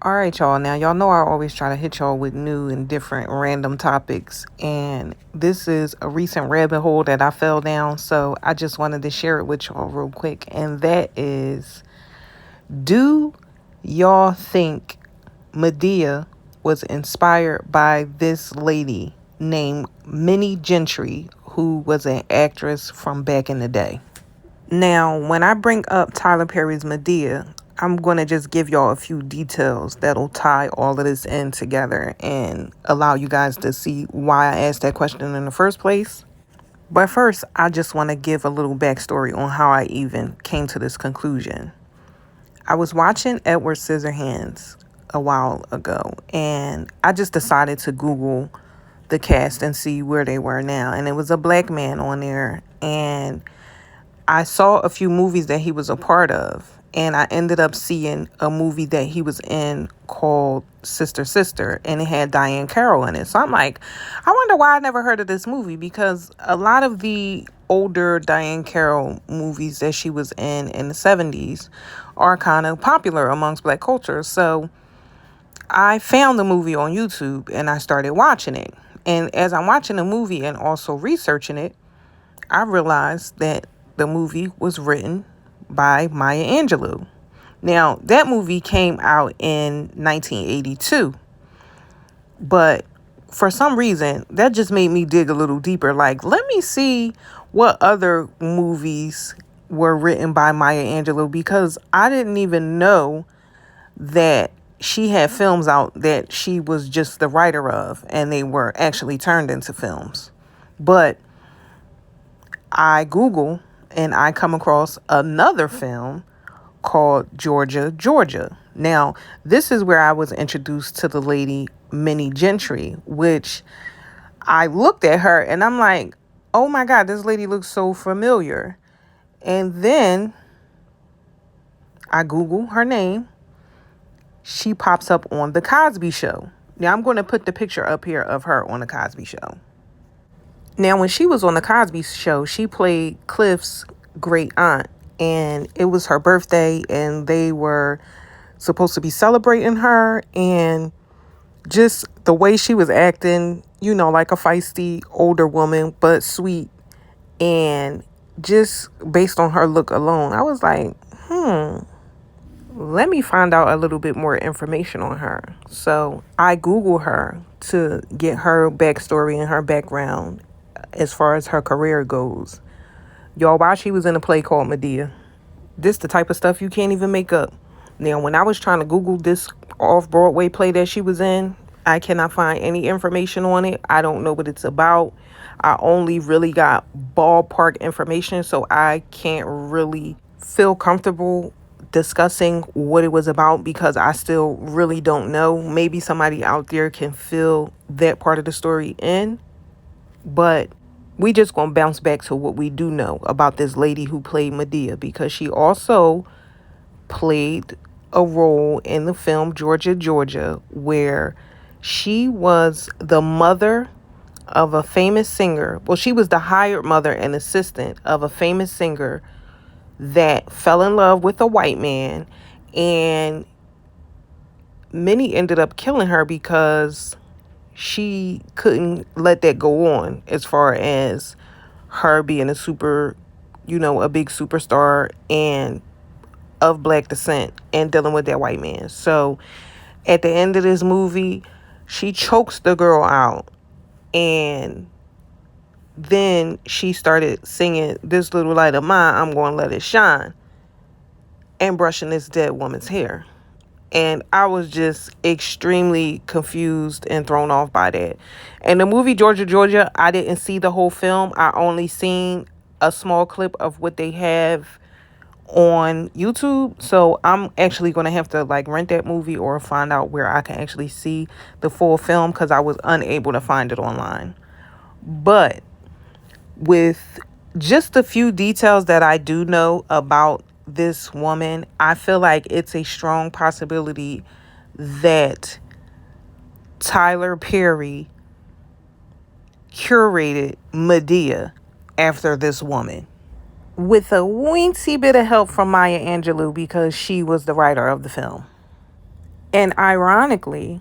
All right, y'all. Now, y'all know I always try to hit y'all with new and different random topics. And this is a recent rabbit hole that I fell down. So I just wanted to share it with y'all real quick. And that is, do y'all think Madea was inspired by this lady named Minnie Gentry, who was an actress from back in the day? Now, when I bring up Tyler Perry's Madea, I'm going to just give y'all a few details that'll tie all of this in together and allow you guys to see why I asked that question in the first place. But first, I just want to give a little backstory on how I even came to this conclusion. I was watching Edward Scissorhands a while ago, and I just decided to Google the cast and see where they were now. And it was a black man on there, and I saw a few movies that he was a part of, and I ended up seeing a movie that he was in called Sister Sister, and it had Diane Carroll in it. So I'm like, I wonder why I never heard of this movie, because a lot of the older Diane Carroll movies that she was in the 70s are kind of popular amongst black culture. So I found the movie on YouTube and I started watching it. And as I'm watching the movie and also researching it, I realized that the movie was written by Maya Angelou. Now, that movie came out in 1982, but for some reason, that just made me dig a little deeper. Like, let me see what other movies were written by Maya Angelou, because I didn't even know that she had films out that she was just the writer of, and they were actually turned into films. But I Google and I come across another film called Georgia, Georgia. Now, this is where I was introduced to the lady Minnie Gentry, which I looked at her and I'm like, oh my God, this lady looks so familiar. And then I Google her name. She pops up on The Cosby Show. Now, I'm going to put the picture up here of her on The Cosby Show. Now, when she was on The Cosby Show, she played Cliff's great aunt, and it was her birthday, and they were supposed to be celebrating her, and just the way she was acting, you know, like a feisty older woman, but sweet, and just based on her look alone, I was like, let me find out a little bit more information on her. So I Google her to get her backstory and her background as far as her career goes. Y'all, while she was in a play called Madea, this the type of stuff you can't even make up. Now, when I was trying to Google this off-Broadway play that she was in, I cannot find any information on it. I don't know what it's about. I only really got ballpark information, so I can't really feel comfortable discussing what it was about, because I still really don't know. Maybe somebody out there can fill that part of the story in, but we just gonna bounce back to what we do know about this lady who played Madea, because she also played a role in the film Georgia, Georgia, where she was the mother of a famous singer. Well, she was the hired mother and assistant of a famous singer that fell in love with a white man, and Minnie ended up killing her because she couldn't let that go on, as far as her being a big superstar and of black descent and dealing with that white man. So at the end of this movie, she chokes the girl out, and then she started singing "This Little Light of Mine, I'm Gonna Let It Shine," and brushing this dead woman's hair. And I was just extremely confused and thrown off by that. And the movie Georgia, Georgia, I didn't see the whole film. I only seen a small clip of what they have on YouTube. So I'm actually going to have to rent that movie or find out where I can actually see the full film, because I was unable to find it online. But with just a few details that I do know about this woman, I feel like it's a strong possibility that Tyler Perry curated Madea after this woman, with a weensy bit of help from Maya Angelou, because she was the writer of the film. And ironically,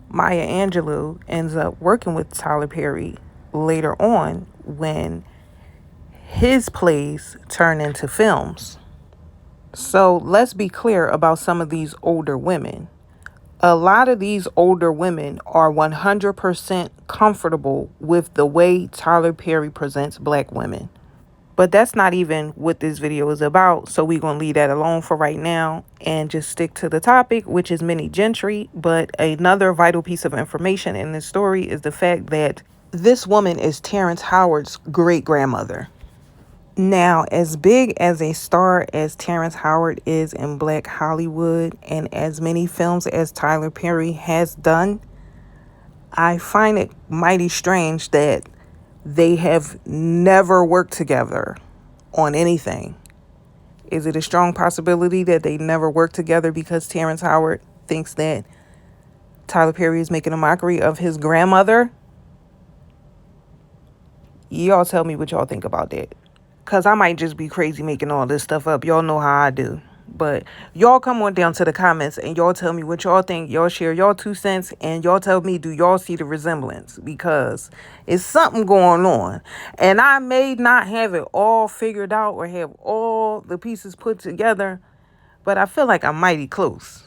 Maya Angelou ends up working with Tyler Perry later on when his plays turn into films. So let's be clear about some of these older women. A lot of these older women are 100% comfortable with the way Tyler Perry presents black women. But that's not even what this video is about, so we're going to leave that alone for right now and just stick to the topic, which is mini Gentry. But another vital piece of information in this story is the fact that this woman is Terrence Howard's great-grandmother. Now, as big as a star as Terrence Howard is in Black Hollywood and as many films as Tyler Perry has done, I find it mighty strange that they have never worked together on anything. Is it a strong possibility that they never worked together because Terrence Howard thinks that Tyler Perry is making a mockery of his grandmother? Y'all tell me what y'all think about that. Because I might just be crazy making all this stuff up. Y'all know how I do. But y'all come on down to the comments and y'all tell me what y'all think. Y'all share y'all 2 cents and y'all tell me, do y'all see the resemblance? Because it's something going on. And I may not have it all figured out or have all the pieces put together, but I feel like I'm mighty close.